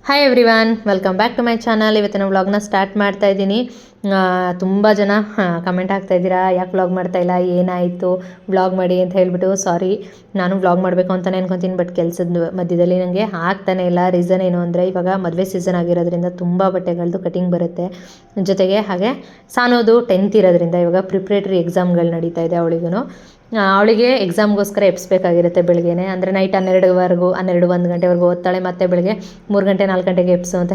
Hi everyone, welcome back to my channel. ಇವತ್ತಿನ ವ್ಲಾಗ್ನ start ಮಾಡ್ತಾ ಇದ್ದೀನಿ. ತುಂಬ ಜನ ಕಮೆಂಟ್ ಆಗ್ತಾಯಿದ್ದೀರಾ, ಯಾಕೆ ವ್ಲಾಗ್ ಮಾಡ್ತಾಯಿಲ್ಲ, ಏನಾಯಿತು ವ್ಲಾಗ್ ಮಾಡಿ ಅಂತ ಹೇಳಿಬಿಟ್ಟು. ಸಾರಿ, ನಾನು ವ್ಲಾಗ್ ಮಾಡಬೇಕು ಅಂತಲೇ ಅನ್ಕೊತೀನಿ, ಬಟ್ ಕೆಲಸದ ಮಧ್ಯದಲ್ಲಿ ನನಗೆ ಆಗ್ತಾನೆ ಇಲ್ಲ. ರೀಸನ್ ಏನು ಅಂದರೆ, ಇವಾಗ ಮದುವೆ ಸೀಸನ್ ಆಗಿರೋದ್ರಿಂದ ತುಂಬ ಬಟ್ಟೆಗಳದ್ದು ಕಟಿಂಗ್ ಬರುತ್ತೆ. ಜೊತೆಗೆ ಹಾಗೆ ಸಾನೋದು 10th ಇರೋದ್ರಿಂದ ಇವಾಗ ಪ್ರಿಪ್ರೇಟರಿ ಎಕ್ಸಾಮ್ಗಳು ನಡೀತಾ ಇದೆ. ಅವಳಿಗೆ ಎಕ್ಸಾಮ್ಗೋಸ್ಕರ ಎಬ್ಸ್ಬೇಕಾಗಿರುತ್ತೆ ಬೆಳಗ್ಗೆನೇ. ಅಂದರೆ ನೈಟ್ 12 ಗಂಟೆವರೆಗೂ ಓದ್ತಾಳೆ. ಮತ್ತು ಬೆಳಗ್ಗೆ 3 ಗಂಟೆ 4 ಗಂಟೆಗೆ ಎಪ್ಸು ಅಂತ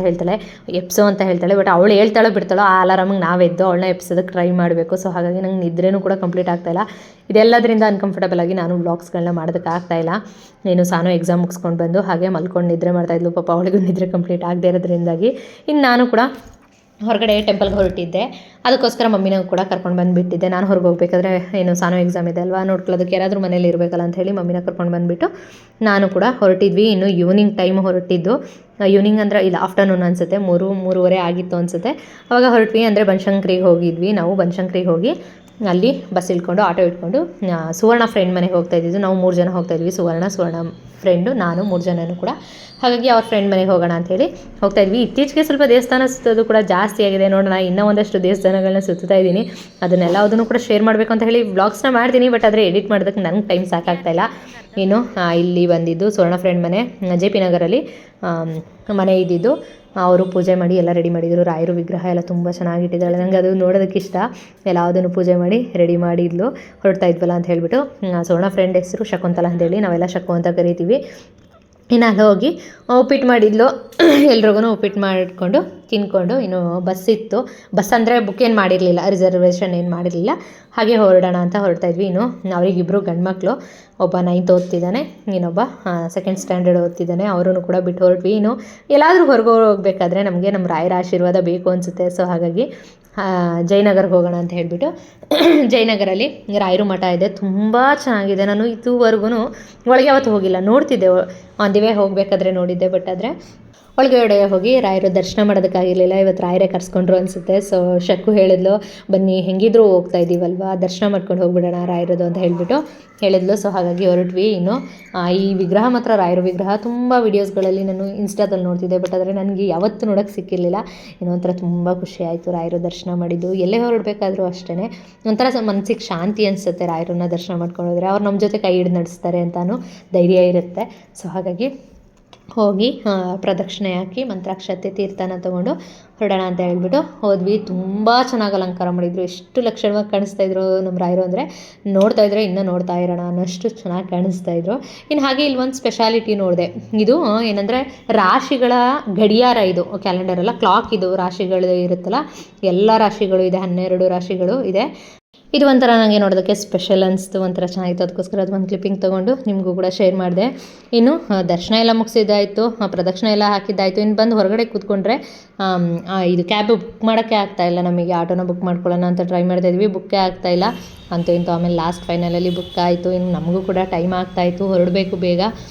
ಹೇಳ್ತಾಳೆ. ಬಟ್ ಅವಳು ಹೇಳ್ತಾಳೋ ಬಿಡ್ತಾಳೋ, ಆ ಅಲಾರಾಮಿಗೆ ನಾವೆದ್ದು ಅವಳನ್ನ ಎಪ್ಸೋದಕ್ಕೆ ಟ್ರೈ ಮಾಡಬೇಕು. ಸೊ ಹಾಗಾಗಿ ನಂಗೆ ನಿದ್ರೆನೂ ಕೂಡ ಕಂಪ್ಲೀಟ್ ಆಗ್ತಾಯಿಲ್ಲ. ಇದೆಲ್ಲದರಿಂದ ಅನ್ಕಂಫರ್ಟಬಲ್ ಆಗಿ ನಾನು ವ್ಲಾಗ್ಸ್ಗಳನ್ನ ಮಾಡೋದಕ್ಕೆ ಆಗ್ತಾಯಿಲ್ಲ. ನೀನು ಸಾನು ಎಕ್ಸಾಮ್ ಮುಗಿಸ್ಕೊಂಡು ಬಂದು ಹಾಗೆ ಮಲ್ಕೊಂಡು ನಿದ್ರೆ ಮಾಡ್ತಾಯಿದ್ಲು. ಪಾಪ ಅವಳಿಗೂ ನಿದ್ರೆ ಕಂಪ್ಲೀಟ್ ಆಗದೆ ಇರೋದ್ರಿಂದಾಗಿ ಇನ್ನು ನಾನು ಕೂಡ ಹೊರಗಡೆ ಟೆಂಪಲ್ಗೆ ಹೊರಟಿದ್ದೆ. ಅದಕ್ಕೋಸ್ಕರ ಮಮ್ಮಿನ ಕೂಡ ಕರ್ಕೊಂಡು ಬಂದುಬಿಟ್ಟಿದ್ದೆ. ನಾನು ಹೊರಗೆ ಹೋಗ್ಬೇಕಾದ್ರೆ ಏನು ಸಾನೋ ಎಕ್ಸಾಮ್ ಇದೆ ಅಲ್ವಾ, ನೋಡ್ಕೊಳ್ಳೋದಕ್ಕೆ ಯಾರಾದರೂ ಮನೇಲಿ ಇರಬೇಕಲ್ಲ ಅಂತ ಹೇಳಿ ಮಮ್ಮಿನ ಕರ್ಕೊಂಡು ಬಂದುಬಿಟ್ಟು ನಾನು ಕೂಡ ಹೊರಟಿದ್ವಿ. ಇನ್ನು ಈವ್ನಿಂಗ್ ಟೈಮ್ ಹೊರಟಿದ್ದು. ಈವ್ನಿಂಗ್ ಅಂದರೆ ಇಲ್ಲ, ಆಫ್ಟರ್ನೂನ್ ಅನಿಸುತ್ತೆ, 3-3:30 ಆಗಿತ್ತು ಅನಿಸುತ್ತೆ. ಅವಾಗ ಹೊರಟ್ವಿ. ಅಂದರೆ ಬನಶಂಕರಿಗೆ ಹೋಗಿದ್ವಿ ನಾವು. ಬನಶಂಕರಿಗೆ ಹೋಗಿ ಅಲ್ಲಿ ಬಸ್ ಇಳ್ಕೊಂಡು ಆಟೋ ಇಟ್ಕೊಂಡು ಸುವರ್ಣ ಫ್ರೆಂಡ್ ಮನೆಗೆ ಹೋಗ್ತಾಯಿದ್ದಿದ್ದು. ನಾವು 3 ಜನ ಹೋಗ್ತಾಯಿದ್ವಿ. ಸುವರ್ಣ ಫ್ರೆಂಡು, ನಾನು 3 ಜನನೂ ಕೂಡ. ಹಾಗಾಗಿ ಅವ್ರ ಫ್ರೆಂಡ್ ಮನೆಗೆ ಹೋಗೋಣ ಅಂಥೇಳಿ ಹೋಗ್ತಾಯಿದ್ವಿ. ಇತ್ತೀಚೆಗೆ ಸ್ವಲ್ಪ ದೇವಸ್ಥಾನ ಸುತ್ತೋದು ಕೂಡ ಜಾಸ್ತಿ ಆಗಿದೆ. ನೋಡೋಣ, ಇನ್ನೂ ಒಂದಷ್ಟು ದೇವಸ್ಥಾನಗಳನ್ನ ಸುತ್ತಾ ಇದ್ದೀನಿ. ಅದನ್ನು ಕೂಡ ಶೇರ್ ಮಾಡಬೇಕು ಅಂತ ಹೇಳಿ ವ್ಲಾಗ್ಸ್ನ ಮಾಡ್ತೀನಿ. ಬಟ್ ಆದರೆ ಎಡಿಟ್ ಮಾಡೋದಕ್ಕೆ ನನಗೆ ಟೈಮ್ ಸಾಕಾಗ್ತಾಯಿಲ್ಲ. ಇಲ್ಲಿ ಬಂದಿದ್ದು ಸುವರ್ಣ ಫ್ರೆಂಡ್ ಮನೆ JP ನಗರಲ್ಲಿ ಮನೆ ಇದ್ದಿದ್ದು. ಅವರು ಪೂಜೆ ಮಾಡಿ ಎಲ್ಲ ರೆಡಿ ಮಾಡಿದರು. ರಾಯರು ವಿಗ್ರಹ ಎಲ್ಲ ತುಂಬ ಚೆನ್ನಾಗಿಟ್ಟಿದ್ದಾಳೆ. ನನಗೆ ಅದು ನೋಡೋದಕ್ಕೆ ಇಷ್ಟ. ಎಲ್ಲದನ್ನು ಪೂಜೆ ಮಾಡಿ ರೆಡಿ ಮಾಡಿದ್ಲು. ಹೊರಡ್ತಾ ಇದ್ವಲ್ಲ ಅಂತ ಹೇಳಿಬಿಟ್ಟು. ಸುವರ್ಣ ಫ್ರೆಂಡ್ ಹೆಸರು ಶಕುಂತಲಾ ಅಂತೇಳಿ, ನಾವೆಲ್ಲ ಶಕು ಅಂತ ಕರಿತೀವಿ. ಇನ್ನು ಅಲ್ಲಿ ಹೋಗಿ ಉಪ್ಪಿಟ್ಟು ಮಾಡಿದ್ಲು. ಎಲ್ರಿಗೂ ಉಪ್ಪಿಟ್ಟು ಮಾಡಿಕೊಂಡು ತಿನ್ಕೊಂಡು ಇನ್ನು ಬಸ್ ಇತ್ತು. ಬಸ್ ಅಂದರೆ ಬುಕ್ ಏನು ಮಾಡಿರಲಿಲ್ಲ, ರಿಸರ್ವೇಷನ್ ಏನು ಮಾಡಿರಲಿಲ್ಲ. ಹಾಗೆ ಹೊರಡೋಣ ಅಂತ ಹೊರಡ್ತಾಯಿದ್ವಿ. ಇನ್ನು ಅವರಿಗಿಬ್ಬರು ಗಂಡು ಮಕ್ಕಳು, ಒಬ್ಬ 9th ಓದ್ತಿದ್ದಾನೆ, ಇನ್ನೊಬ್ಬ 2nd ಸ್ಟ್ಯಾಂಡರ್ಡ್ ಓದ್ತಿದ್ದಾನೆ. ಅವರೂ ಕೂಡ ಬಿಟ್ಟು ಹೊರಟ್ವಿ. ಇನ್ನು ಎಲ್ಲಾದರೂ ಹೊರಗೆ ಹೋಗಬೇಕಾದ್ರೆ ನಮಗೆ ನಮ್ಮ ರಾಯರ ಆಶೀರ್ವಾದ ಬೇಕು ಅನಿಸುತ್ತೆ. ಸೊ ಹಾಗಾಗಿ ಜಯನಗರ್ಗೆ ಹೋಗೋಣ ಅಂತ ಹೇಳಿಬಿಟ್ಟು ಜಯನಗರಲ್ಲಿ ರಾಯರು ಮಠ ಇದೆ. ತುಂಬ ಚೆನ್ನಾಗಿದೆ. ನಾನು ಇದುವರೆಗೂ ಒಳಗೆ ಯಾವತ್ತೂ ಹೋಗಿಲ್ಲ. ನೋಡ್ತಿದ್ದೆ, ಆನ್ ದಿ ವೇ ಹೋಗಬೇಕಾದ್ರೆ ನೋಡಿದ್ದೆ. ಬಟ್ ಆದರೆ ಒಳಗಡೆ ಹೋಗಿ ರಾಯರು ದರ್ಶನ ಮಾಡೋದಕ್ಕಾಗಿರಲಿಲ್ಲ. ಇವತ್ತು ರಾಯರೇ ಕರ್ಸ್ಕೊಂಡ್ರು ಅನಿಸುತ್ತೆ. ಸೊ ಶಕ್ಕು ಹೇಳಿದ್ಲು, ಬನ್ನಿ ಹೆಂಗಿದ್ರೂ ಹೋಗ್ತಾ ಇದ್ದೀವಲ್ವ, ದರ್ಶನ ಮಾಡ್ಕೊಂಡು ಹೋಗ್ಬಿಡೋಣ ರಾಯರದು ಅಂತ ಹೇಳಿದ್ಲು. ಸೊ ಹಾಗಾಗಿ ಹೊರಟ್ವಿ. ಇನ್ನು ಈ ವಿಗ್ರಹ ಮಾತ್ರ, ರಾಯರ ವಿಗ್ರಹ ತುಂಬ ವೀಡಿಯೋಸ್ಗಳಲ್ಲಿ ನಾನು ಇನ್ಸ್ಟಾದಲ್ಲಿ ನೋಡ್ತಿದ್ದೆ. ಬಟ್ ಆದರೆ ನನಗೆ ಯಾವತ್ತೂ ನೋಡೋಕ್ಕೆ ಸಿಕ್ಕಿರಲಿಲ್ಲ. ಒಂಥರ ತುಂಬ ಖುಷಿ ಆಯಿತು ರಾಯರು ದರ್ಶನ ಮಾಡಿದ್ದು. ಎಲ್ಲೇ ಹೊರಡಬೇಕಾದ್ರೂ ಅಷ್ಟೇ ಒಂಥರ ಮನಸ್ಸಿಗೆ ಶಾಂತಿ ಅನಿಸುತ್ತೆ. ರಾಯರನ್ನ ದರ್ಶನ ಮಾಡ್ಕೊಂಡೋದ್ರೆ ಅವ್ರು ನಮ್ಮ ಜೊತೆ ಕೈ ಹಿಡಿದು ನಡೆಸ್ತಾರೆ ಅಂತಾನು ಧೈರ್ಯ ಇರುತ್ತೆ. ಸೊ ಹಾಗಾಗಿ ಹೋಗಿ ಪ್ರದಕ್ಷಿಣೆ ಹಾಕಿ ಮಂತ್ರಾಕ್ಷತೆ ತೀರ್ಥನ ತೊಗೊಂಡು ಹೊರಡೋಣ ಅಂತ ಹೇಳ್ಬಿಟ್ಟು ಹೋದ್ವಿ. ತುಂಬ ಚೆನ್ನಾಗಿ ಅಲಂಕಾರ ಮಾಡಿದರು. ಎಷ್ಟು ಲಕ್ಷಣವಾಗಿ ಕಾಣಿಸ್ತಾಯಿದ್ರು ನಮ್ಮ ರಾಯರು ಅಂದರೆ, ನೋಡ್ತಾ ಇದ್ರೆ ಇನ್ನೂ ನೋಡ್ತಾ ಇರೋಣ ಅನ್ನೋಷ್ಟು ಚೆನ್ನಾಗಿ ಕಾಣಿಸ್ತಾಯಿದ್ರು. ಇನ್ನು ಹಾಗೆ ಇಲ್ಲೊಂದು ಸ್ಪೆಷಾಲಿಟಿ ನೋಡಿದೆ. ಇದು ಏನಂದರೆ ರಾಶಿಗಳ ಗಡಿಯಾರ. ಇದು ಕ್ಯಾಲೆಂಡರ್ ಅಲ್ಲ, ಕ್ಲಾಕ್. ಇದು ರಾಶಿಗಳು ಇರುತ್ತಲ್ಲ, ಎಲ್ಲ ರಾಶಿಗಳು ಇದೆ, 12 ರಾಶಿಗಳು ಇದೆ. ಇದು ಒಂಥರ ನನಗೆ ನೋಡೋದಕ್ಕೆ ಸ್ಪೆಷಲ್ ಅನಿಸ್ತು, ಒಂಥರ ಚೆನ್ನಾಗಿತ್ತು. ಅದಕ್ಕೋಸ್ಕರ ಅದು ಒಂದು ಕ್ಲಿಪ್ಪಿಂಗ್ ತೊಗೊಂಡು ನಿಮಗೂ ಕೂಡ ಶೇರ್ ಮಾಡಿದೆ. ಇನ್ನು ದರ್ಶನ ಎಲ್ಲ ಮುಗಿಸಿದ್ದಾಯಿತು, ಪ್ರದಕ್ಷಿಣೆ ಎಲ್ಲ ಹಾಕಿದ್ದಾಯಿತು. ಇನ್ನು ಬಂದು ಹೊರಗಡೆ ಕೂತ್ಕೊಂಡ್ರೆ ಇದು ಕ್ಯಾಬ್ ಬುಕ್ ಮಾಡೋಕ್ಕೆ ಆಗ್ತಾಯಿಲ್ಲ ನಮಗೆ. ಆಟೋನ ಬುಕ್ ಮಾಡ್ಕೊಳ್ಳೋಣ ಅಂತ ಟ್ರೈ ಮಾಡ್ತಾಯಿದ್ವಿ, ಬುಕ್ಕೇ ಆಗ್ತಾಯಿಲ್ಲ. ಅಂತೂ ಇಂತೂ ಆಮೇಲೆ ಲಾಸ್ಟ್ ಫೈನಲಲ್ಲಿ ಬುಕ್ ಆಯಿತು. ಇನ್ನು ನಮಗೂ ಕೂಡ ಟೈಮ್ ಆಗ್ತಾಯಿತ್ತು, ಹೊರಡಬೇಕು ಬೇಗ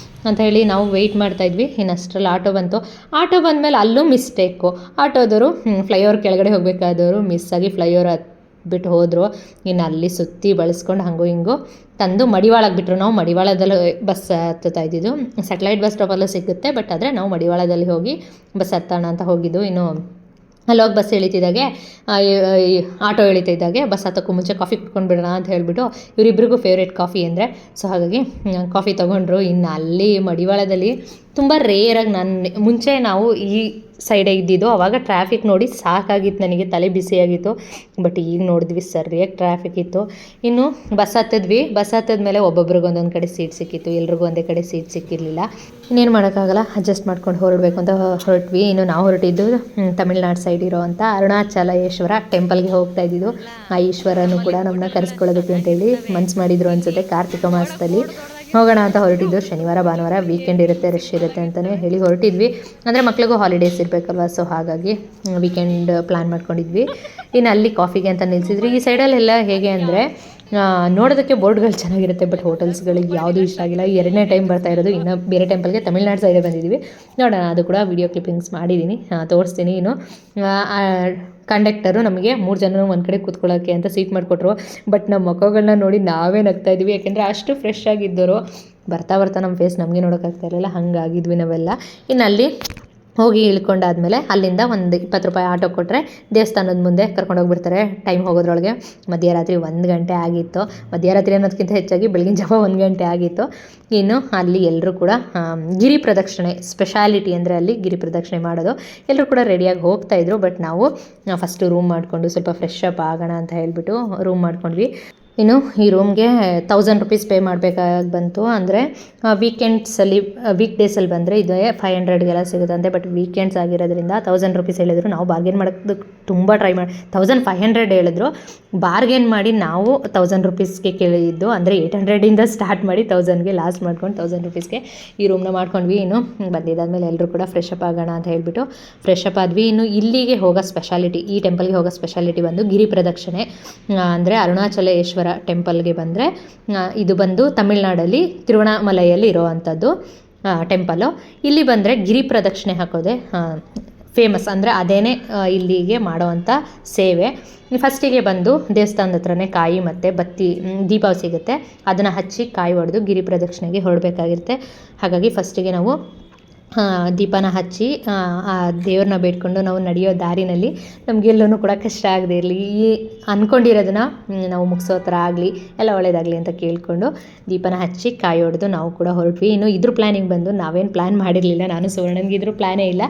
ಅಂತ ಹೇಳಿ ನಾವು ವೆಯ್ಟ್ ಮಾಡ್ತಾಯಿದ್ವಿ. ಇನ್ನು ಅಷ್ಟರಲ್ಲಿ ಆಟೋ ಬಂತು. ಆಟೋ ಬಂದಮೇಲೆ ಅಲ್ಲೂ ಮಿಸ್ಟೇಕು. ಆಟೋದವರು ಫ್ಲೈಓವರ್ ಕೆಳಗಡೆ ಹೋಗಬೇಕಾದವರು ಮಿಸ್ಸಾಗಿ ಫ್ಲೈಓವರ್ ಬಿಟ್ಟು ಹೋದರು. ಇನ್ನು ಅಲ್ಲಿ ಸುತ್ತಿ ಬಳಸ್ಕೊಂಡು ಹಂಗೂ ಹಿಂಗೂ ತಂದು ಮಡಿವಾಳಕ್ಕೆ ಬಿಟ್ಟರು. ನಾವು ಮಡಿವಾಳದಲ್ಲಿ ಬಸ್ ಹತ್ತುತ್ತಾ ಇದ್ದಿದ್ದು. ಸ್ಯಾಟಲೈಟ್ ಬಸ್ ಸ್ಟಾಪಲ್ಲೂ ಸಿಗುತ್ತೆ, ಬಟ್ ಆದರೆ ನಾವು ಮಡಿವಾಳದಲ್ಲಿ ಹೋಗಿ ಬಸ್ ಹತ್ತೋಣ ಅಂತ ಹೋಗಿದ್ದು. ಇನ್ನು ಅಲ್ಲೋಗಿ ಬಸ್ ಇಳಿತಿದ್ದಾಗೆ, ಆಟೋ ಇಳಿತಿದ್ದಾಗೆ ಬಸ್ ಹತ್ತೋಕ್ಕೂ ಮುಂಚೆ ಕಾಫಿ ಕುಟ್ಕೊಂಡು ಬಿಡೋಣ ಅಂತ ಹೇಳಿಬಿಟ್ಟು, ಇವರಿಬ್ಬರಿಗೂ ಫೇವ್ರೇಟ್ ಕಾಫಿ ಅಂದರೆ. ಸೊ ಹಾಗಾಗಿ ಕಾಫಿ ತೊಗೊಂಡ್ರು. ಇನ್ನು ಅಲ್ಲಿ ಮಡಿವಾಳದಲ್ಲಿ ತುಂಬ ರೇರಾಗಿ ಮುಂಚೆ ನಾವು ಈ ಸೈಡೇ ಇದ್ದಿದ್ದು. ಆವಾಗ ಟ್ರಾಫಿಕ್ ನೋಡಿ ಸಾಕಾಗಿತ್ತು ನನಗೆ, ತಲೆ ಬಿಸಿಯಾಗಿತ್ತು. ಬಟ್ ಈಗ ನೋಡಿದ್ವಿ ಸರಿಯಾಗಿ ಟ್ರಾಫಿಕ್ ಇತ್ತು. ಇನ್ನು ಬಸ್ ಹತ್ತಿದ್ವಿ. ಬಸ್ ಹತ್ತಿದ್ಮೇಲೆ ಒಬ್ಬೊಬ್ರಿಗೆ ಒಂದೊಂದು ಕಡೆ ಸೀಟ್ ಸಿಕ್ಕಿತ್ತು, ಎಲ್ರಿಗೂ ಒಂದೇ ಕಡೆ ಸೀಟ್ ಸಿಕ್ಕಿರಲಿಲ್ಲ. ಇನ್ನೇನು ಮಾಡೋಕ್ಕಾಗಲ್ಲ, ಅಡ್ಜಸ್ಟ್ ಮಾಡ್ಕೊಂಡು ಹೊರಡಬೇಕು ಅಂತ ಹೊರಟ್ವಿ. ಇನ್ನು ನಾವು ಹೊರಟಿದ್ದು ತಮಿಳ್ನಾಡು ಸೈಡ್ ಇರೋವಂಥ ಅರುಣಾಚಲೇಶ್ವರ ಟೆಂಪಲ್ಗೆ ಹೋಗ್ತಾ ಇದ್ದಿದ್ದು. ಆ ಈಶ್ವರನು ಕೂಡ ನಮ್ಮನ್ನ ಕರೆಸ್ಕೊಳ್ಳೋದಕ್ಕೆ ಅಂತೇಳಿ ಮನ್ಸು ಮಾಡಿದ್ರು ಅನಿಸುತ್ತೆ. ಕಾರ್ತಿಕ ಮಾಸದಲ್ಲಿ ಹೋಗೋಣ ಅಂತ ಹೊರಟಿದ್ದು. ಶನಿವಾರ ಭಾನುವಾರ ವೀಕೆಂಡ್ ಇರುತ್ತೆ, ರಶ್ ಇರುತ್ತೆ ಅಂತಲೇ ಹೇಳಿ ಹೊರಟಿದ್ವಿ. ಅಂದರೆ ಮಕ್ಳಿಗೂ ಹಾಲಿಡೇಸ್ ಇರಬೇಕಲ್ವ, ಸೊ ಹಾಗಾಗಿ ವೀಕೆಂಡ್ ಪ್ಲ್ಯಾನ್ ಮಾಡ್ಕೊಂಡಿದ್ವಿ. ಇನ್ನು ಅಲ್ಲಿ ಕಾಫಿಗೆ ಅಂತ ನಿಲ್ಲಿಸಿದ್ವಿ. ಈ ಸೈಡಲ್ಲೆಲ್ಲ ಹೇಗೆ ಅಂದರೆ ನೋಡೋದಕ್ಕೆ ಬೋರ್ಡ್ಗಳು ಚೆನ್ನಾಗಿರುತ್ತೆ, ಬಟ್ ಹೋಟೆಲ್ಸ್ಗಳಿಗೆ ಯಾವುದೂ ಇಷ್ಟ ಆಗಿಲ್ಲ. 2ನೇ ಟೈಮ್ ಬರ್ತಾ ಇರೋದು. ಇನ್ನು ಬೇರೆ ಟೆಂಪಲ್ಗೆ ತಮಿಳ್ನಾಡು ಸೈಡೇ ಬಂದಿದ್ದೀವಿ. ನೋಡೋಣ, ಅದು ಕೂಡ ವೀಡಿಯೋ ಕ್ಲಿಪ್ಪಿಂಗ್ಸ್ ಮಾಡಿದ್ದೀನಿ, ತೋರಿಸ್ತೀನಿ. ಇನ್ನು ಕಂಡಕ್ಟರು ನಮಗೆ 3 ಜನರೂ ಒಂದು ಕಡೆ ಕೂತ್ಕೊಳ್ಳೋಕ್ಕೆ ಅಂತ ಸೀಟ್ ಮಾಡಿಕೊಟ್ರು. ಬಟ್ ನಮ್ಮ ಮುಖಗಳನ್ನ ನೋಡಿ ನಾವೇ ನಗ್ತಾ ಇದ್ವಿ, ಯಾಕೆಂದರೆ ಅಷ್ಟು ಫ್ರೆಶ್ ಆಗಿದ್ದವರು. ಬರ್ತಾ ನಮ್ಮ ಫೇಸ್ ನಮಗೆ ನೋಡೋಕ್ಕಾಗ್ತಾ ಇರಲಿಲ್ಲ, ಹಾಗಾಗಿದ್ವಿ ನಾವೆಲ್ಲ. ಇನ್ನು ಅಲ್ಲಿ ಹೋಗಿ ಇಳ್ಕೊಂಡಾದ್ಮೇಲೆ ಅಲ್ಲಿಂದ ಒಂದು 20 ರೂಪಾಯಿ ಆಟೋ ಕೊಟ್ಟರೆ ದೇವಸ್ಥಾನದ ಮುಂದೆ ಕರ್ಕೊಂಡೋಗ್ಬಿಡ್ತಾರೆ. ಟೈಮ್ ಹೋಗೋದ್ರೊಳಗೆ ಮಧ್ಯರಾತ್ರಿ 1 ಗಂಟೆ ಆಗಿತ್ತು. ಮಧ್ಯರಾತ್ರಿ ಅನ್ನೋದಕ್ಕಿಂತ ಹೆಚ್ಚಾಗಿ ಬೆಳಗಿನ ಜಾವ 1 ಗಂಟೆ ಆಗಿತ್ತು. ಇನ್ನು ಅಲ್ಲಿ ಎಲ್ಲರೂ ಕೂಡ ಗಿರಿ ಪ್ರದಕ್ಷಿಣೆ ಸ್ಪೆಷಾಲಿಟಿ ಅಂದರೆ ಅಲ್ಲಿ ಗಿರಿ ಪ್ರದಕ್ಷಿಣೆ ಮಾಡೋದು. ಎಲ್ಲರೂ ಕೂಡ ರೆಡಿಯಾಗಿ ಹೋಗ್ತಾಯಿದ್ರು. ಬಟ್ ನಾವು ಫಸ್ಟು ರೂಮ್ ಮಾಡಿಕೊಂಡು ಸ್ವಲ್ಪ ಫ್ರೆಶ್ ಅಪ್ ಆಗೋಣ ಅಂತ ಹೇಳಿಬಿಟ್ಟು ರೂಮ್ ಮಾಡ್ಕೊಂಡ್ವಿ. ಇನ್ನು ಈ ರೂಮ್ಗೆ 1000 ರೂಪೀಸ್ ಪೇ ಮಾಡಬೇಕಾಗಿ ಬಂತು. ಅಂದರೆ ವೀಕ್ ಡೇಸಲ್ಲಿ ಬಂದರೆ ಇದು 500ಗೆಲ್ಲ ಸಿಗುತ್ತಂತೆ. ಬಟ್ ವೀಕೆಂಡ್ಸ್ ಆಗಿರೋದ್ರಿಂದ 1000 ರೂಪೀಸ್ ಹೇಳಿದ್ರು. ನಾವು ಬಾರ್ಗೇನ್ ಮಾಡೋದಕ್ಕೆ ತುಂಬ ಟ್ರೈ ಮಾಡಿ 1500 ಹೇಳಿದ್ರು. ಬಾರ್ಗೇನ್ ಮಾಡಿ ನಾವು 1000 ರೂಪೀಸ್ಗೆ ಕೇಳಿದ್ದು. ಅಂದರೆ 800ಇಂದ ಸ್ಟಾರ್ಟ್ ಮಾಡಿ 1000ಗೆ ಲಾಸ್ಟ್ ಮಾಡ್ಕೊಂಡು 1000 ರೂಪೀಸ್ಗೆ ಈ ರೂಮ್ನ ಮಾಡ್ಕೊಂಡ್ವಿ. ಇನ್ನು ಬಂದಿದ್ದಾದಮೇಲೆ ಎಲ್ಲರೂ ಕೂಡ ಫ್ರೆಶ್ ಅಪ್ ಆಗೋಣ ಅಂತ ಹೇಳಿಬಿಟ್ಟು ಫ್ರೆಶ್ ಅಪ್ ಆದ್ವಿ. ಇನ್ನು ಇಲ್ಲಿಗೆ ಹೋಗೋ ಸ್ಪೆಷಾಲಿಟಿ, ಈ ಟೆಂಪಲ್ಗೆ ಹೋಗೋ ಸ್ಪೆಷಾಲಿಟಿ ಬಂದು ಗಿರಿ ಪ್ರದಕ್ಷಿಣೆ. ಅಂದರೆ ಅರುಣಾಚಲೇಶ್ವರ ಟೆಂಪಲ್ಗೆ ಬಂದರೆ ಇದು ಬಂದು ತಮಿಳ್ನಾಡಲ್ಲಿ ತಿರುವಣ್ಣಾಮಲೈಯಲ್ಲಿ ಇರೋವಂಥದ್ದು ಟೆಂಪಲು. ಇಲ್ಲಿ ಬಂದರೆ ಗಿರಿ ಪ್ರದಕ್ಷಿಣೆ ಹಾಕೋದೆ ಫೇಮಸ್. ಅಂದರೆ ಅದೇನೇ ಇಲ್ಲಿಗೆ ಮಾಡೋವಂಥ ಸೇವೆ. ಫಸ್ಟಿಗೆ ಬಂದು ದೇವಸ್ಥಾನದ ಹತ್ರನೇ ಕಾಯಿ ಮತ್ತು ಬತ್ತಿ ದೀಪ ಸಿಗುತ್ತೆ, ಅದನ್ನು ಹಚ್ಚಿ ಕಾಯಿ ಹೊಡೆದು ಗಿರಿ ಪ್ರದಕ್ಷಿಣೆಗೆ ಹೊರಡಬೇಕಾಗಿರುತ್ತೆ. ಹಾಗಾಗಿ ಫಸ್ಟಿಗೆ ನಾವು ದೀಪನ ಹಚ್ಚಿ ಆ ದೇವ್ರನ್ನ ಬೇಡ್ಕೊಂಡು ನಾವು ನಡೆಯೋ ದಾರಿನಲ್ಲಿ ನಮಗೆಲ್ಲೂ ಕೂಡ ಕಷ್ಟ ಆಗದೆ ಇರಲಿ, ಈ ಅಂದ್ಕೊಂಡಿರೋದನ್ನ ನಾವು ಮುಗಿಸೋ ಥರ ಆಗಲಿ, ಎಲ್ಲ ಒಳ್ಳೆಯದಾಗಲಿ ಅಂತ ಕೇಳಿಕೊಂಡು ದೀಪನ ಹಚ್ಚಿ ಕಾಯಿ ಹೊಡೆದು ನಾವು ಕೂಡ ಹೊರಟ್ವಿ. ಇನ್ನು ಇದ್ರ ಪ್ಲ್ಯಾನಿಂಗ್ ಬಂದು ನಾವೇನು ಪ್ಲ್ಯಾನ್ ಮಾಡಿರಲಿಲ್ಲ. ನಾನು ಸುವರ್ಣನಿಗೆ ಇದ್ರ ಪ್ಲ್ಯಾನೇ ಇಲ್ಲ.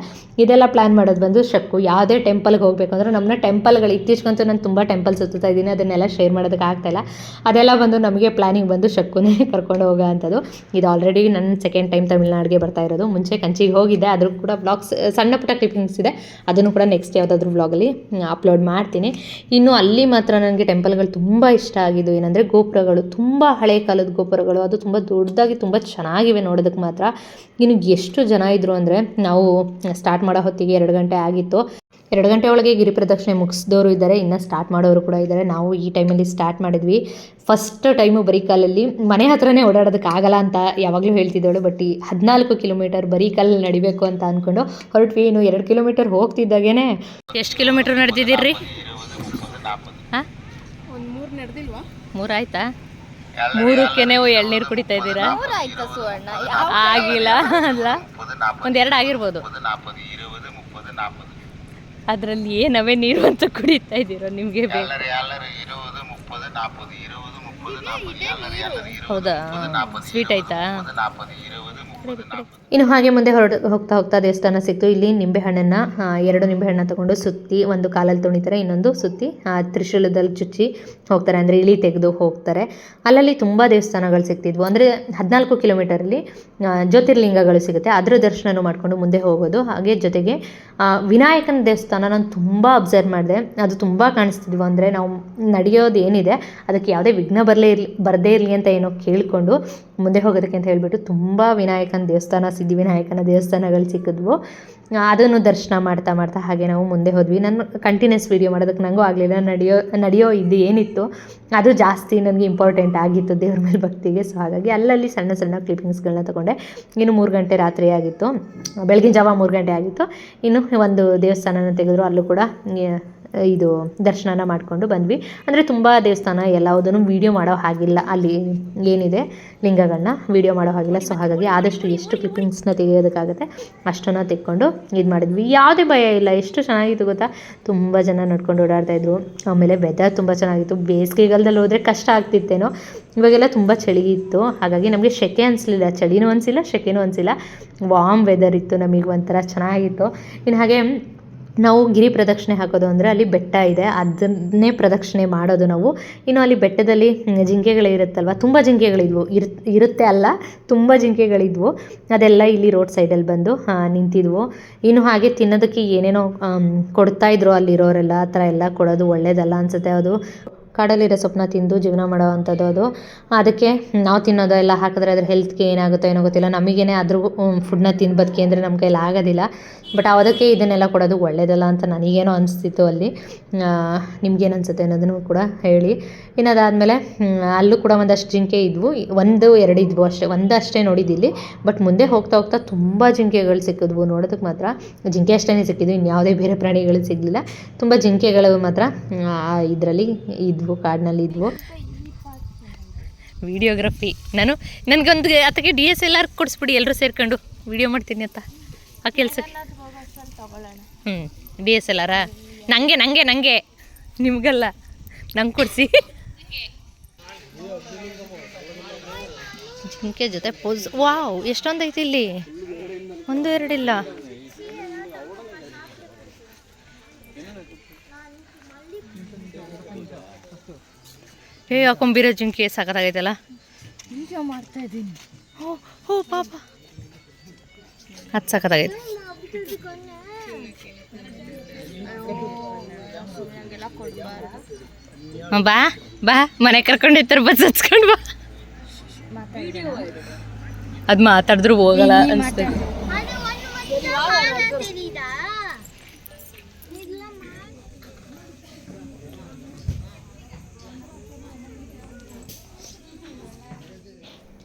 ಇದೆಲ್ಲ ಪ್ಲ್ಯಾನ್ ಮಾಡೋದು ಬಂದು ಶಕ್ಕು. ಯಾವುದೇ ಟೆಂಪಲ್ಗೆ ಹೋಗಬೇಕು ಅಂದರೆ ನಮ್ಮನ್ನ ಟೆಂಪಲ್ಗಳು ಇತ್ತೀಚೆಗಂತೂ ನಾನು ತುಂಬ ಟೆಂಪಲ್ ಸುತ್ತಾ ಇದ್ದೀನಿ, ಅದನ್ನೆಲ್ಲ ಶೇರ್ ಮಾಡೋದಕ್ಕೆ ಆಗ್ತಾಯಿಲ್ಲ. ಅದೆಲ್ಲ ಬಂದು ನಮಗೆ ಪ್ಲ್ಯಾನಿಂಗ್ ಬಂದು ಶಕ್ಕುನೇ ಕರ್ಕೊಂಡು ಹೋಗೋ ಅಂಥದ್ದು. ಇದು ಆಲ್ರೆಡಿ ನನ್ನ ಸೆಕೆಂಡ್ ಟೈಮ್ ತಮಿಳ್ನಾಡಿಗೆ ಬರ್ತಾ ಇರೋದು. ಮುಂಚೆ ಕಂಚಿಗೆ ಹೋಗಿದ್ದೆ, ಅದ್ರ ಕೂಡ ಬ್ಲಾಗ್ಸ್ ಸಣ್ಣ ಪುಟ್ಟ ಕ್ಲಿಪ್ಪಿಂಗ್ಸ್ ಇದೆ, ಅದನ್ನು ಕೂಡ ನೆಕ್ಸ್ಟ್ ಯಾವುದಾದ್ರೂ ಬ್ಲಾಗಲ್ಲಿ ಅಪ್ಲೋಡ್ ಮಾಡ್ತೀನಿ. ಇನ್ನು ಅಲ್ಲಿ ಮಾತ್ರ ನನಗೆ ಟೆಂಪಲ್ಗಳು ತುಂಬ ಇಷ್ಟ ಆಗಿದ್ದು ಏನಂದರೆ ಗೋಪುರಗಳು, ತುಂಬ ಹಳೆ ಕಾಲದ ಗೋಪುರಗಳು, ಅದು ತುಂಬ ದೊಡ್ಡದಾಗಿ ತುಂಬ ಚೆನ್ನಾಗಿವೆ ನೋಡೋದಕ್ಕೆ ಮಾತ್ರ. ಇನ್ನು ಎಷ್ಟು ಜನ ಇದ್ದರು ಅಂದರೆ ನಾವು ಸ್ಟಾರ್ಟ್ ಮಾಡೋ ಹೊತ್ತಿಗೆ 2 ಗಂಟೆ ಆಗಿತ್ತು. 2 ಗಂಟೆ ಒಳಗೆ ಗಿರಿ ಪ್ರದಕ್ಷಿಣೆ ಮುಗಿಸಿದವರು ಇದ್ದಾರೆ, ಇನ್ನು ಸ್ಟಾರ್ಟ್ ಮಾಡೋರು ಕೂಡ ಇದ್ದಾರೆ. ನಾವು ಈ ಟೈಮಲ್ಲಿ ಸ್ಟಾರ್ಟ್ ಮಾಡಿದ್ವಿ. ಫಸ್ಟ್ ಟೈಮು ಬರೀ ಕಾಲಲ್ಲಿ, ಮನೆ ಹತ್ರನೇ ಓಡಾಡೋದಕ್ಕಾಗಲ್ಲ ಅಂತ ಯಾವಾಗಲೂ ಹೇಳ್ತಿದ್ದವಳು. ಬಟ್ ಈ 14 ಕಿಲೋಮೀಟರ್ ಬರೀ ಕಾಲಲ್ಲಿ ನಡಿಬೇಕು ಅಂತ ಅಂದ್ಕೊಂಡು ಹೊರಟ್ವಿ. ಇನ್ನು 2 ಕಿಲೋಮೀಟರ್ ಹೋಗ್ತಿದ್ದಾಗೇ ಎಷ್ಟು ಕಿಲೋಮೀಟರ್ ನಡೆದಿದ್ದೀರಿ? ಹಾಂ, ಒಂದು 3 ನಡೆದಿಲ್ವಾ? 3 ಆಯ್ತಾ? 3ಕ್ಕೆ ಎಳ್ನೀರು ಕುಡಿತಾ ಇದ್ದೀರಾ? ಆಗಿಲ್ಲ ಅಲ್ಲ, ಒಂದು 2 ಆಗಿರ್ಬೋದು. ಅದರಲ್ಲಿ ಏನವೇ ನೀರು ಅಂತ ಕುಡಿತಾ ಇದ್ದೀರೋ ನಿಮಗೆ ಬೇಕು? ಹೌದಾ, ಸ್ವೀಟ್ ಆಯ್ತಾ? ಇನ್ನು ಹಾಗೆ ಮುಂದೆ ಹೋಗ್ತಾ ಹೋಗ್ತಾ ದೇವಸ್ಥಾನ ಸಿಕ್ತು. ಇಲ್ಲಿ ನಿಂಬೆಹಣ್ಣನ್ನು 2 ನಿಂಬೆಹಣ್ಣು ತಗೊಂಡು ಸುತ್ತಿ, ಒಂದು ಕಾಲಲ್ಲಿ ತುಣಿತಾರೆ, ಇನ್ನೊಂದು ಸುತ್ತಿ ತ್ರಿಶೂಲದಲ್ಲಿ ಚುಚ್ಚಿ ಹೋಗ್ತಾರೆ. ಅಂದರೆ ಇಳಿ ತೆಗೆದು ಹೋಗ್ತಾರೆ. ಅಲ್ಲಲ್ಲಿ ತುಂಬ ದೇವಸ್ಥಾನಗಳು ಸಿಗ್ತಿದ್ವು. ಅಂದರೆ 14 ಕಿಲೋಮೀಟರಲ್ಲಿ ಜ್ಯೋತಿರ್ಲಿಂಗಗಳು ಸಿಗುತ್ತೆ, ಅದರ ದರ್ಶನ ಮಾಡಿಕೊಂಡು ಮುಂದೆ ಹೋಗೋದು. ಹಾಗೆ ಜೊತೆಗೆ ವಿನಾಯಕನ ದೇವಸ್ಥಾನ ನಾನು ತುಂಬ ಅಬ್ಸರ್ವ್ ಮಾಡಿದೆ, ಅದು ತುಂಬ ಕಾಣಿಸ್ತಿದ್ವು. ಅಂದರೆ ನಾವು ನಡೆಯೋದು ಏನಿದೆ ಅದಕ್ಕೆ ಯಾವುದೇ ವಿಘ್ನ ಬರದೇ ಇರಲಿ ಅಂತ ಏನೋ ಕೇಳಿಕೊಂಡು ಮುಂದೆ ಹೋಗೋದಕ್ಕೆ ಅಂತ ಹೇಳಿಬಿಟ್ಟು ತುಂಬ ವಿನಾಯಕನ ದೇವಸ್ಥಾನ, ಸಿದ್ಧಿವಿನಾಯಕನ ದೇವಸ್ಥಾನಗಳು ಸಿಕ್ಕಿದ್ವು. ಅದನ್ನು ದರ್ಶನ ಮಾಡ್ತಾ ಮಾಡ್ತಾ ಹಾಗೆ ನಾವು ಮುಂದೆ ಹೋದ್ವಿ. ನಾನು ಕಂಟಿನ್ಯೂಸ್ ವೀಡಿಯೋ ಮಾಡೋದಕ್ಕೆ ನನಗೂ ಆಗಲಿಲ್ಲ. ನಡೆಯೋ ಇದು ಏನಿತ್ತು ಅದು ಜಾಸ್ತಿ ನನಗೆ ಇಂಪಾರ್ಟೆಂಟ್ ಆಗಿತ್ತು ದೇವ್ರ ಮೇಲೆ ಭಕ್ತಿಗೆ. ಸೊ ಹಾಗಾಗಿ ಅಲ್ಲಲ್ಲಿ ಸಣ್ಣ ಸಣ್ಣ ಕ್ಲಿಪ್ಪಿಂಗ್ಸ್ಗಳನ್ನ ತೊಗೊಂಡೆ. ಇನ್ನು 3 ಗಂಟೆ ರಾತ್ರಿ ಆಗಿತ್ತು, ಬೆಳಗಿನ ಜಾವ 3 ಗಂಟೆ ಆಗಿತ್ತು. ಇನ್ನು ಒಂದು ದೇವಸ್ಥಾನನ ತೆಗೆದ್ರು, ಅಲ್ಲೂ ಕೂಡ ಇದು ದರ್ಶನ ಮಾಡಿಕೊಂಡು ಬಂದ್ವಿ. ಅಂದರೆ ತುಂಬ ದೇವಸ್ಥಾನ ಎಲ್ಲವುದನ್ನು ವೀಡಿಯೋ ಮಾಡೋ ಹಾಗಿಲ್ಲ, ಅಲ್ಲಿ ಏನಿದೆ ಲಿಂಗಗಳನ್ನ ವೀಡಿಯೋ ಮಾಡೋ ಹಾಗಿಲ್ಲ. ಸೊ ಹಾಗಾಗಿ ಆದಷ್ಟು ಎಷ್ಟು ಕ್ಲಿಪ್ಪಿಂಗ್ಸ್ನ ತೆಗೆಯೋದಕ್ಕಾಗುತ್ತೆ ಅಷ್ಟನ್ನು ತೆಕ್ಕೊಂಡು ಇದು ಮಾಡಿದ್ವಿ. ಯಾವುದೇ ಭಯ ಇಲ್ಲ, ಎಷ್ಟು ಚೆನ್ನಾಗಿತ್ತು ಗೊತ್ತಾ. ತುಂಬ ಜನ ನಡ್ಕೊಂಡು ಓಡಾಡ್ತಾಯಿದ್ರು. ಆಮೇಲೆ ವೆದರ್ ತುಂಬ ಚೆನ್ನಾಗಿತ್ತು. ಬೇಸಿಗೆಗಾಲದಲ್ಲಿ ಹೋದರೆ ಕಷ್ಟ ಆಗ್ತಿತ್ತೇನೋ, ಇವಾಗೆಲ್ಲ ತುಂಬ ಚಳಿ ಇತ್ತು. ಹಾಗಾಗಿ ನಮಗೆ ಸೆಕೆ ಅನಿಸಲಿಲ್ಲ, ಚಳಿನೂ ಅನಿಸಿಲ್ಲ, ಸೆಕೆನೂ ಅನಿಸಿಲ್ಲ. ವಾಮ್ ವೆದರ್ ಇತ್ತು, ನಮಗೆ ಒಂಥರ ಚೆನ್ನಾಗಿತ್ತು. ಇನ್ನು ಹಾಗೆ ನಾವು ಗಿರಿ ಪ್ರದಕ್ಷಿಣೆ ಹಾಕೋದು ಅಂದರೆ ಅಲ್ಲಿ ಬೆಟ್ಟ ಇದೆ, ಅದನ್ನೇ ಪ್ರದಕ್ಷಿಣೆ ಮಾಡೋದು ನಾವು. ಇನ್ನು ಅಲ್ಲಿ ಬೆಟ್ಟದಲ್ಲಿ ಜಿಂಕೆಗಳಿರುತ್ತಲ್ವ, ತುಂಬ ಜಿಂಕೆಗಳಿದ್ವು, ಇರುತ್ತೆ ಅಲ್ಲ, ತುಂಬ ಜಿಂಕೆಗಳಿದ್ವು. ಅದೆಲ್ಲ ಇಲ್ಲಿ ರೋಡ್ ಸೈಡಲ್ಲಿ ಬಂದು ನಿಂತಿದ್ವು. ಇನ್ನು ಹಾಗೆ ತಿನ್ನೋದಕ್ಕೆ ಏನೇನೋ ಕೊಡ್ತಾಯಿದ್ರು ಅಲ್ಲಿರೋರೆಲ್ಲ. ಆ ಥರ ಎಲ್ಲ ಕೊಡೋದು ಒಳ್ಳೇದಲ್ಲ ಅನಿಸುತ್ತೆ. ಅದು ಕಾಡಲ್ಲಿರೋ ಸೊಪ್ಪನ್ನ ತಿಂದು ಜೀವನ ಮಾಡೋ ಅಂಥದ್ದು ಅದು. ಅದಕ್ಕೆ ನಾವು ತಿನ್ನೋದು ಎಲ್ಲ ಹಾಕಿದ್ರೆ ಅದ್ರ ಹೆಲ್ತ್ಗೆ ಏನಾಗುತ್ತೋ ಏನೋ ಗೊತ್ತಿಲ್ಲ. ನಮಗೇನೆ ಅದ್ರ ಫುಡ್ನ ತಿಂದು ಬದುಕಿ ಅಂದರೆ ನಮ್ಮ ಕೈಲಿ ಆಗೋದಿಲ್ಲ. ಬಟ್ ಅದಕ್ಕೆ ಇದನ್ನೆಲ್ಲ ಕೊಡೋದು ಒಳ್ಳೆಯದಲ್ಲ ಅಂತ ನನಗೇನೋ ಅನಿಸ್ತಿತ್ತು ಅಲ್ಲಿ. ನಿಮ್ಗೇನು ಅನಿಸುತ್ತೆ ಅನ್ನೋದನ್ನು ಕೂಡ ಹೇಳಿ. ಇನ್ನು ಅದಾದಮೇಲೆ ಅಲ್ಲೂ ಕೂಡ ಒಂದಷ್ಟು ಜಿಂಕೆ ಇದ್ವು, 1-2 ಇದ್ವು ಅಷ್ಟೇ, ಒಂದಷ್ಟೇ ನೋಡಿದ್ದಿಲ್ಲಿ. ಬಟ್ ಮುಂದೆ ಹೋಗ್ತಾ ಹೋಗ್ತಾ ತುಂಬ ಜಿಂಕೆಗಳು ಸಿಕ್ಕಿದ್ವು. ನೋಡೋದಕ್ಕೆ ಮಾತ್ರ ಜಿಂಕೆ ಅಷ್ಟೇ ಸಿಕ್ಕಿದ್ವು, ಇನ್ಯಾವುದೇ ಬೇರೆ ಪ್ರಾಣಿಗಳು ಸಿಗಲಿಲ್ಲ. ತುಂಬ ಜಿಂಕೆಗಳು ಮಾತ್ರ ಇದರಲ್ಲಿ ಇದ್ವು, ಕಾಡಿನಲ್ಲಿ ಇದ್ವು. ವಿಡಿಯೋಗ್ರಫಿ ನನಗೊಂದು ಅದಕ್ಕೆ DSLR ಕೊಡಿಸ್ಬಿಡಿ, ಎಲ್ಲರೂ ಸೇರ್ಕೊಂಡು ವಿಡಿಯೋ ಮಾಡ್ತೀನಿ ಅಂತ ಆ ಕೆಲಸಕ್ಕೆ. DSLR ನಂಗೆ ನಿಮಗಲ್ಲ, ನಂಗೆ ಕೊಡಿಸಿ. ಜಿಂಕೆ ಜೊತೆ ಪೋಸ್. ವಾವ್, ಎಷ್ಟೊಂದು ಐತಿ ಇಲ್ಲಿ, 1 2 ಇಲ್ಲ. ಹಾಕೊಂಬಿರೋ ಜಿಂಕೆ ಸಖತ್ತಾಗೈತಲ್ಲ. ಮಾಡ್ತಾ ಇದ್ದೀನಿ. ಹೋ ಪಾಪ, ಅದು ಸಖತ್ತಾಗೈತೆ. ಬಾ ಬಾ, ಮನೆ ಕರ್ಕೊಂಡಿರ್ತಾರೆ, ಬಸ್ ಹಚ್ಕೊಂಡು ಬಾ. ಅದು ಮಾತಾಡಿದ್ರು ಹೋಗಲ್ಲ ಅನಿಸ್ತದೆ.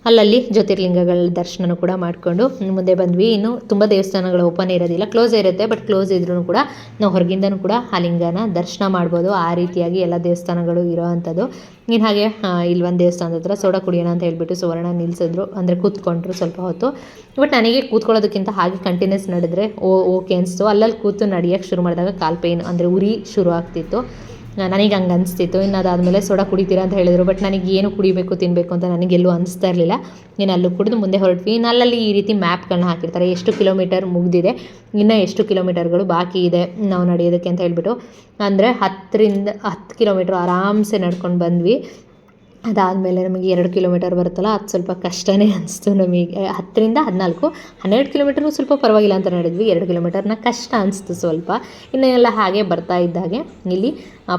ಅಲ್ಲಲ್ಲಿ ಜ್ಯೋತಿರ್ಲಿಂಗಗಳ ದರ್ಶನ ಕೂಡ ಮಾಡಿಕೊಂಡು ಮುಂದೆ ಬಂದ್ವಿ. ಇನ್ನು ತುಂಬ ದೇವಸ್ಥಾನಗಳು ಓಪನ್ ಇರೋದಿಲ್ಲ, ಕ್ಲೋಸ್ ಇರುತ್ತೆ. ಬಟ್ ಕ್ಲೋಸ್ ಇದ್ರೂ ಕೂಡ ನಾವು ಹೊರಗಿಂದನೂ ಕೂಡ ಆ ಲಿಂಗನ ದರ್ಶನ ಮಾಡ್ಬೋದು. ಆ ರೀತಿಯಾಗಿ ಎಲ್ಲ ದೇವಸ್ಥಾನಗಳು ಇರೋ ಅಂಥದ್ದು. ಇನ್ನು ಹಾಗೆ ಇಲ್ಲೊಂದು ದೇವಸ್ಥಾನದ ಹತ್ರ ಸೋಡಾ ಕುಡಿಯೋಣ ಅಂತ ಹೇಳ್ಬಿಟ್ಟು ಸುವರ್ಣ ನಿಲ್ಲಿಸಿದ್ರು, ಅಂದರೆ ಕೂತ್ಕೊಂಡ್ರು ಸ್ವಲ್ಪ ಹೊತ್ತು. ಬಟ್ ನನಗೆ ಕೂತ್ಕೊಳ್ಳೋದಕ್ಕಿಂತ ಹಾಗೆ ಕಂಟಿನ್ಯೂಸ್ ನಡೆದ್ರೆ ಓಕೆ ಅನಿಸ್ತು. ಅಲ್ಲಲ್ಲಿ ಕೂತು ನಡೆಯೋಕ್ಕೆ ಶುರು ಮಾಡಿದಾಗ ಕಾಲು ಪೇನ್, ಅಂದರೆ ಉರಿ ಶುರು ಆಗ್ತಿತ್ತು. ನನಗೆ ಹಂಗೆ ಅನಿಸ್ತಿತ್ತು. ಇನ್ನು ಅದಾದಮೇಲೆ ಸೋಡಾ ಕುಡಿತೀರಾ ಅಂತ ಹೇಳಿದರು. ಬಟ್ ನನಗೆ ಏನು ಕುಡಿಬೇಕು ತಿನ್ನಬೇಕು ಅಂತ ನನಗೆಲ್ಲೂ ಅನಿಸ್ತಾ ಇರಲಿಲ್ಲ. ಇನ್ನು ಅಲ್ಲೂ ಕುಡಿದು ಮುಂದೆ ಹೊರಟ್ವಿ. ಇನ್ನು ಅಲ್ಲಲ್ಲಿ ಈ ರೀತಿ ಮ್ಯಾಪ್ಗಳನ್ನ ಹಾಕಿರ್ತಾರೆ, ಎಷ್ಟು ಕಿಲೋಮೀಟರ್ ಮುಗಿದಿದೆ, ಇನ್ನೂ ಎಷ್ಟು ಕಿಲೋಮೀಟರ್ಗಳು ಬಾಕಿ ಇದೆ ನಾವು ನಡೆಯೋದಕ್ಕೆ ಅಂತ ಹೇಳ್ಬಿಟ್ಟು. ಅಂದರೆ 10 ಕಿಲೋಮೀಟ್ರ್ ಆರಾಮ್ಸೆ ನಡ್ಕೊಂಡು ಬಂದ್ವಿ. ಅದಾದಮೇಲೆ ನಮಗೆ 2 ಕಿಲೋಮೀಟರ್ ಬರುತ್ತಲ್ಲ, ಅದು ಸ್ವಲ್ಪ ಕಷ್ಟನೇ ಅನಿಸ್ತು ನಮಗೆ. 10 14 12 ಕಿಲೋಮೀಟ್ರೂ ಸ್ವಲ್ಪ ಪರವಾಗಿಲ್ಲ ಅಂತ ನಡೆದ್ವಿ. 2 ಕಿಲೋಮೀಟರ್ನ ಕಷ್ಟ ಅನಿಸ್ತು ಸ್ವಲ್ಪ. ಇನ್ನು ಎಲ್ಲ ಹಾಗೆ ಬರ್ತಾ ಇದ್ದಾಗೆ ಇಲ್ಲಿ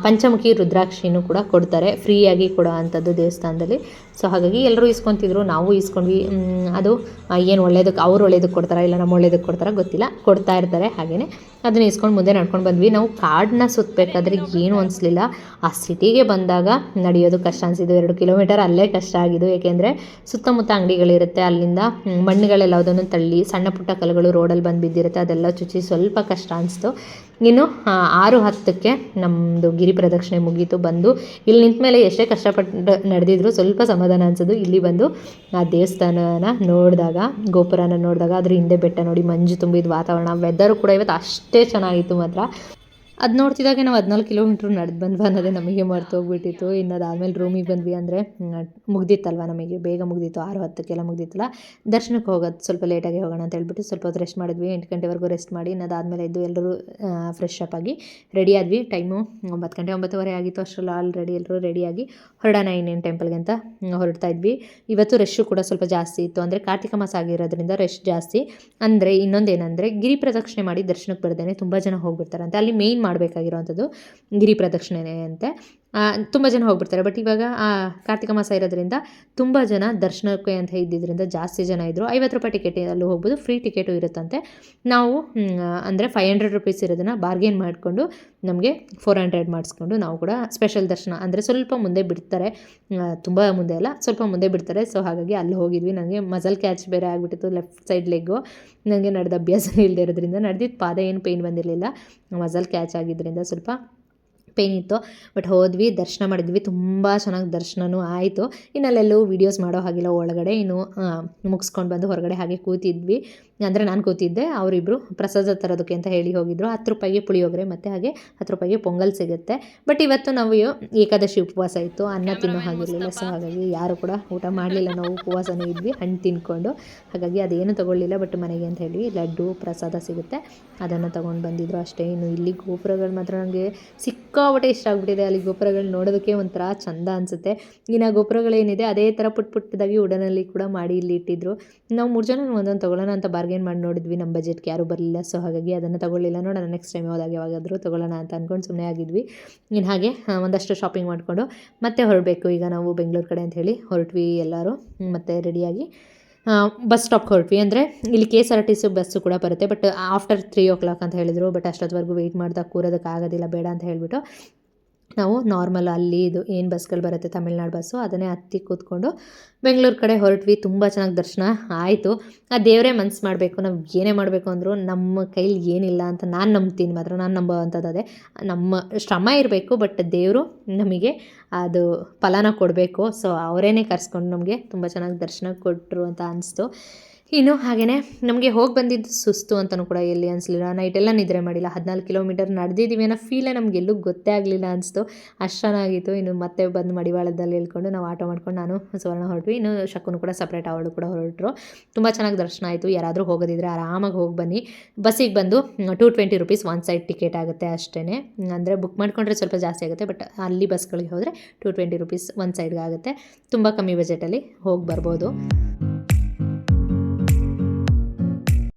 ಪಂಚಮುಖಿ ರುದ್ರಾಕ್ಷಿನೂ ಕೂಡ ಕೊಡ್ತಾರೆ, ಫ್ರೀಯಾಗಿ ಕೊಡೋ ಅಂಥದ್ದು ದೇವಸ್ಥಾನದಲ್ಲಿ. ಸೊ ಹಾಗಾಗಿ ಎಲ್ಲರೂ ಇಸ್ಕೊತಿದ್ರು, ನಾವು ಇಸ್ಕೊಂಡ್ವಿ. ಅದು ಏನು ಒಳ್ಳೇದಕ್ಕೆ, ಅವ್ರು ಒಳ್ಳೇದಕ್ಕೆ ಕೊಡ್ತಾರಾ ಇಲ್ಲ ನಮ್ಮ ಒಳ್ಳೇದಕ್ಕೆ ಕೊಡ್ತಾರಾ ಗೊತ್ತಿಲ್ಲ, ಕೊಡ್ತಾ ಇರ್ತಾರೆ. ಹಾಗೆಯೇ ಅದನ್ನ ಇಸ್ಕೊಂಡು ಮುಂದೆ ನಡ್ಕೊಂಡು ಬಂದ್ವಿ. ನಾವು ಕಾಡನ್ನ ಸುತ್ತಬೇಕಾದ್ರೆ ಏನೂ ಅನಿಸ್ಲಿಲ್ಲ. ಆ ಸಿಟಿಗೆ ಬಂದಾಗ ನಡೆಯೋದು ಕಷ್ಟ ಅನಿಸಿದ್ದು. 2 ಕಿಲೋಮೀಟರ್ ಅಲ್ಲೇ ಕಷ್ಟ ಆಗಿದ್ದು. ಏಕೆಂದರೆ ಸುತ್ತಮುತ್ತ ಅಂಗಡಿಗಳಿರುತ್ತೆ, ಅಲ್ಲಿಂದ ಮಣ್ಣುಗಳೆಲ್ಲದನ್ನು ತಳ್ಳಿ ಸಣ್ಣ ಪುಟ್ಟ ಕಲ್ಲುಗಳು ರೋಡಲ್ಲಿ ಬಂದು ಬಿದ್ದಿರುತ್ತೆ, ಅದೆಲ್ಲ ಚುಚ್ಚಿ ಸ್ವಲ್ಪ ಕಷ್ಟ ಅನಿಸ್ತು. ಇನ್ನು 6:10ಕ್ಕೆ ನಮ್ಮದು ಗಿರಿ ಪ್ರದಕ್ಷಿಣೆ ಮುಗೀತು. ಬಂದು ಇಲ್ಲಿ ನಿಂತ ಮೇಲೆ ಎಷ್ಟೇ ಕಷ್ಟಪಟ್ಟು ನಡೆದಿದ್ರು ಸ್ವಲ್ಪ ಸಮಾಧಾನ ಅನಿಸೋದು. ಇಲ್ಲಿ ಬಂದು ಆ ದೇವಸ್ಥಾನನ ನೋಡಿದಾಗ, ಗೋಪುರನ ನೋಡಿದಾಗ, ಅದ್ರ ಹಿಂದೆ ಬೆಟ್ಟ ನೋಡಿ, ಮಂಜು ತುಂಬಿದ ವಾತಾವರಣ, ವೆದರು ಕೂಡ ಇವತ್ತು ಅಷ್ಟೇ ಚೆನ್ನಾಗಿತ್ತು ಮಾತ್ರ. ಅದು ನೋಡ್ತಿದ್ದಾಗೆ ನಾವು 14 ಕಿಲೋಮೀಟ್ರ್ ನಡೆದು ಬಂದ್ವಿ ಅನ್ನೋದೇ ನಮಗೆ ಮರ್ತೋಗ್ಬಿಟ್ಟಿತ್ತು. ಇನ್ನು ಅದಾದಮೇಲೆ ರೂಮಿಗೆ ಬಂದ್ವಿ. ಅಂದರೆ ಮುಗ್ದಿತ್ತಲ್ವ, ನಮಗೆ ಬೇಗ ಮುಗ್ದಿತ್ತು, 6:10ಕ್ಕೆಲ್ಲ ಮುಗ್ದಿತ್ತಲ್ಲ. ದರ್ಶನಕ್ಕೆ ಹೋಗೋದು ಸ್ವಲ್ಪ ಲೇಟಾಗಿ ಹೋಗೋಣ ಅಂತ ಹೇಳ್ಬಿಟ್ಟು ಸ್ವಲ್ಪ ಹೊತ್ತು ರೆಸ್ಟ್ ಮಾಡಿದ್ವಿ. 8 ಗಂಟೆವರೆಗೂ ರೆಸ್ಟ್ ಮಾಡಿ ಇನ್ನು ಅದಾದಮೇಲೆ ಎದ್ದು ಎಲ್ಲರೂ ಫ್ರೆಶ್ ಅಪ್ ಆಗಿ ರೆಡಿ ಆದ್ವಿ. ಟೈಮು 9 ಗಂಟೆ 9:15 ಆಗಿತ್ತು. ಅಷ್ಟರಲ್ಲಿ ಆಲ್ರೆಡಿ ಎಲ್ಲರೂ ರೆಡಿಯಾಗಿ ಹೊರಡೋಣ ಇನ್ನೇನು ಟೆಂಪಲ್ಗೆ ಅಂತ ಹೊರಡ್ತಾ ಇದ್ವಿ. ಇವತ್ತು ರಶ್ಶು ಕೂಡ ಸ್ವಲ್ಪ ಜಾಸ್ತಿ ಇತ್ತು, ಅಂದರೆ ಕಾರ್ತಿಕ ಮಾಸ ಆಗಿರೋದ್ರಿಂದ ರಶ್ ಜಾಸ್ತಿ. ಅಂದರೆ ಇನ್ನೊಂದೇನೆಂದರೆ ಗಿರಿ ಪ್ರದಕ್ಷಿಣೆ ಮಾಡಿ ದರ್ಶನಕ್ಕೆ ಬರ್ದೇನೆ ತುಂಬ ಜನ ಹೋಗ್ಬಿಡ್ತಾರಂತೆ. ಅಲ್ಲಿ ಮೇಯ್ನ್ ಮಾಡಬೇಕಾಗಿರೋವಂಥದ್ದು ಗಿರಿ ಪ್ರದಕ್ಷಿಣೆ ಅಂತೆ. ತುಂಬ ಜನ ಹೋಗ್ಬಿಡ್ತಾರೆ. ಬಟ್ ಇವಾಗ ಕಾರ್ತಿಕ ಮಾಸ ಇರೋದ್ರಿಂದ ತುಂಬ ಜನ ದರ್ಶನಕ್ಕೆ ಅಂತ ಇದ್ದಿದ್ದರಿಂದ ಜಾಸ್ತಿ ಜನ ಇದ್ದರು. 50 ರೂಪಾಯಿ ಟಿಕೆಟ್ ಅಲ್ಲೂ ಹೋಗ್ಬೋದು, ಫ್ರೀ ಟಿಕೆಟು ಇರುತ್ತಂತೆ. ನಾವು ಅಂದರೆ 500 ರೂಪೀಸ್ ಇರೋದನ್ನು ಬಾರ್ಗೇನ್ ಮಾಡಿಕೊಂಡು ನಮಗೆ 400 ಮಾಡಿಸ್ಕೊಂಡು ನಾವು ಕೂಡ ಸ್ಪೆಷಲ್ ದರ್ಶನ, ಅಂದರೆ ಸ್ವಲ್ಪ ಮುಂದೆ ಬಿಡ್ತಾರೆ, ತುಂಬ ಮುಂದೆ ಅಲ್ಲ, ಸ್ವಲ್ಪ ಮುಂದೆ ಬಿಡ್ತಾರೆ. ಸೊ ಹಾಗಾಗಿ ಅಲ್ಲಿ ಹೋಗಿದ್ವಿ. ನನಗೆ ಮಸಲ್ ಕ್ಯಾಚ್ ಬೇರೆ ಆಗಿಬಿಟ್ಟಿತ್ತು, ಲೆಫ್ಟ್ ಸೈಡ್ ಲೆಗ್ಗು. ನನಗೆ ನಡೆದ ಅಭ್ಯಾಸನೇ ಇಲ್ಲದೆ ಇರೋದ್ರಿಂದ ನಡೆದಿದ್ದು ಪಾದ ಏನು ಪೇಯ್ನ್ ಬಂದಿರಲಿಲ್ಲ, ಮಸಲ್ ಕ್ಯಾಚ್ ಆಗಿದ್ದರಿಂದ ಸ್ವಲ್ಪ ಪೇನ್ ಇತ್ತು. ಬಟ್ ಹೋದ್ವಿ, ದರ್ಶನ ಮಾಡಿದ್ವಿ, ತುಂಬ ಚೆನ್ನಾಗಿ ದರ್ಶನವೂ ಆಯಿತು. ಇನ್ನಲ್ಲೆಲ್ಲೂ ವೀಡಿಯೋಸ್ ಮಾಡೋ ಹಾಗಿಲ್ಲ ಒಳಗಡೆ. ಇನ್ನು ಮುಗಿಸ್ಕೊಂಡು ಬಂದು ಹೊರಗಡೆ ಹಾಗೆ ಕೂತಿದ್ವಿ. ಅಂದರೆ ನಾನು ಕೂತಿದ್ದೆ, ಅವರಿಬ್ಬರು ಪ್ರಸಾದ ತರೋದಕ್ಕೆ ಅಂತ ಹೇಳಿ ಹೋಗಿದ್ರು. 10 ರೂಪಾಯಿಗೆ ಪುಳಿಯೋಗರೆ ಮತ್ತು ಹಾಗೆ 10 ರೂಪಾಯಿಗೆ ಪೊಂಗಲ್ ಸಿಗುತ್ತೆ. ಬಟ್ ಇವತ್ತು ನಾವು ಏಕಾದಶಿ ಉಪವಾಸ ಇತ್ತು, ಅನ್ನ ತಿನ್ನೋ ಹಾಗಿರಲಿಲ್ಲ. ಸೊ ಹಾಗಾಗಿ ಯಾರು ಕೂಡ ಊಟ ಮಾಡಲಿಲ್ಲ, ನಾವು ಉಪವಾಸನೇ ಇದ್ವಿ ಹಣ್ಣು ತಿನ್ಕೊಂಡು. ಹಾಗಾಗಿ ಅದೇನು ತೊಗೊಳ್ಳಿಲ್ಲ. ಬಟ್ ಮನೆಗೆ ಅಂತ ಹೇಳಿ ಲಡ್ಡು ಪ್ರಸಾದ ಸಿಗುತ್ತೆ, ಅದನ್ನು ತೊಗೊಂಡು ಬಂದಿದ್ರು ಅಷ್ಟೇ. ಇನ್ನು ಇಲ್ಲಿ ಗೋಪುರಗಳು ಮಾತ್ರ ನನಗೆ ಸಿಕ್ಕಾಪಟ್ಟೆ ಇಷ್ಟ ಆಗಿಬಿಟ್ಟಿದೆ. ಅಲ್ಲಿ ಗೋಪುರಗಳು ನೋಡೋದಕ್ಕೆ ಒಂಥರ ಚಂದ ಅನಿಸುತ್ತೆ. ಇನ್ನು ಗೋಪುರಗಳೇನಿದೆ ಅದೇ ಥರ ಪುಟ್ಟದಾಗಿ ಉಡನಲ್ಲಿ ಕೂಡ ಮಾಡಿ ಇಲ್ಲಿ ಇಟ್ಟಿದ್ರು. ನಾವು 3 ಜನ ಒಂದೊಂದು ತೊಗೊಳ್ಳೋಣ ಅಂತ ಬಾರ್ಗೇನ್ ಮಾಡಿ ನೋಡಿದ್ವಿ, ನಮ್ಮ ಬಜೆಟ್ಗೆ ಯಾರೂ ಬರಲಿಲ್ಲ. ಸೊ ಹಾಗಾಗಿ ಅದನ್ನು ತೊಗೊಳ್ಳಿಲ್ಲ. ನೋಡೋಣ ನೆಕ್ಸ್ಟ್ ಟೈಮ್ ಹೋದಾಗ ಯಾವಾಗಾದರೂ ತೊಗೊಳ್ಳೋಣ ಅಂತ ಅಂದ್ಕೊಂಡು ಸುಮ್ಮನೆ ಆಗಿದ್ವಿ. ಇನ್ನು ಹಾಗೆ ಒಂದಷ್ಟು ಶಾಪಿಂಗ್ ಮಾಡಿಕೊಂಡು ಮತ್ತೆ ಹೊರಡಬೇಕು ಈಗ ನಾವು ಬೆಂಗಳೂರು ಕಡೆ ಅಂತ ಹೇಳಿ ಹೊರಟ್ವಿ ಎಲ್ಲರೂ. ಮತ್ತೆ ರೆಡಿಯಾಗಿ ಬಸ್ ಸ್ಟಾಪ್ಗೆ ಹೊರಟ್ವಿ. ಅಂದರೆ ಇಲ್ಲಿ KSRTC ಬಸ್ಸು ಕೂಡ ಬರುತ್ತೆ, ಬಟ್ ಆಫ್ಟರ್ 3 o'clock ಅಂತ ಹೇಳಿದರು. ಬಟ್ ಅಷ್ಟೊತ್ತವರೆಗೂ ವೆಯ್ಟ್ ಮಾಡ್ದಾಗ ಕೂರೋದಕ್ಕೆ ಆಗೋದಿಲ್ಲ, ಬೇಡ ಅಂತ ಹೇಳಿಬಿಟ್ಟು ನಾವು ನಾರ್ಮಲ್ ಅಲ್ಲಿ ಇದು ಏನು ಬಸ್ಗಳು ಬರುತ್ತೆ ತಮಿಳ್ನಾಡು ಬಸ್ಸು, ಅದನ್ನೇ ಹತ್ತಿ ಕೂತ್ಕೊಂಡು ಬೆಂಗಳೂರು ಕಡೆ ಹೊರಟ್ವಿ. ತುಂಬ ಚೆನ್ನಾಗಿ ದರ್ಶನ ಆಯಿತು. ಆ ದೇವರೇ ಮನಸ್ಸು ಮಾಡಬೇಕು, ನಾವು ಏನೇ ಮಾಡಬೇಕು ಅಂದರೂ ನಮ್ಮ ಕೈಲಿ ಏನಿಲ್ಲ ಅಂತ ನಾನು ನಂಬ್ತೀನಿ. ಮಾತ್ರ ನಾನು ನಂಬೋ ಅಂಥದ್ದು ಅದೇ, ನಮ್ಮ ಶ್ರಮ ಇರಬೇಕು, ಬಟ್ ದೇವರು ನಮಗೆ ಅದು ಫಲನ ಕೊಡಬೇಕು. ಸೊ ಅವರೇನೆ ಕರೆಸ್ಕೊಂಡು ನಮಗೆ ತುಂಬ ಚೆನ್ನಾಗಿ ದರ್ಶನ ಕೊಟ್ಟರು ಅಂತ ಅನಿಸ್ತು. ಇನ್ನು ಹಾಗೆಯೇ ನಮಗೆ ಹೋಗಿ ಬಂದಿದ್ದು ಸುಸ್ತು ಅಂತಲೂ ಕೂಡ ಎಲ್ಲಿ ಅನಿಸ್ಲಿಲ್ಲ. ನೈಟೆಲ್ಲ ನಿದ್ರೆ ಮಾಡಿಲ್ಲ. 14 ಕಿಲೋಮೀಟರ್ ನಡೆದಿದ್ದೀವಿ ಅನ್ನೋ ಫೀಲೇ ನಮಗೆಲ್ಲೂ ಗೊತ್ತೇ ಆಗಲಿಲ್ಲ ಅನಿಸ್ತು. ಅಷ್ಟು ಚೆನ್ನಾಗಿತ್ತು. ಇನ್ನು ಮತ್ತೆ ಬಂದು ಮಡಿವಾಳದಲ್ಲಿ ಇಳ್ಕೊಂಡು ನಾವು ಆಟೋ ಮಾಡ್ಕೊಂಡು ನಾನು ಸುವರ್ಣ ಹೊರಟ್ವಿ. ಇನ್ನು ಶಕ್ಕುನು ಕೂಡ ಸಪ್ರೇಟ್ ಅವಳು ಕೂಡ ಹೊರಟರು. ತುಂಬ ಚೆನ್ನಾಗಿ ದರ್ಶನ ಆಯಿತು. ಯಾರಾದರೂ ಹೋಗೋದಿದ್ರೆ ಆರಾಮಾಗಿ ಹೋಗಿ ಬನ್ನಿ. ಬಸ್ಸಿಗೆ ಬಂದು 220 ರುಪೀಸ್ ಒನ್ ಸೈಡ್ ಟಿಕೆಟ್ ಆಗುತ್ತೆ ಅಷ್ಟೇ. ಅಂದರೆ ಬುಕ್ ಮಾಡ್ಕೊಂಡ್ರೆ ಸ್ವಲ್ಪ ಜಾಸ್ತಿ ಆಗುತ್ತೆ, ಬಟ್ ಅಲ್ಲಿ ಬಸ್ಗಳಿಗೆ ಹೋದರೆ 220 ರುಪೀಸ್ ಒನ್ ಸೈಡ್ಗೆ ಆಗುತ್ತೆ. ತುಂಬ ಕಮ್ಮಿ ಬಜೆಟಲ್ಲಿ ಹೋಗಿ ಬರ್ಬೋದು.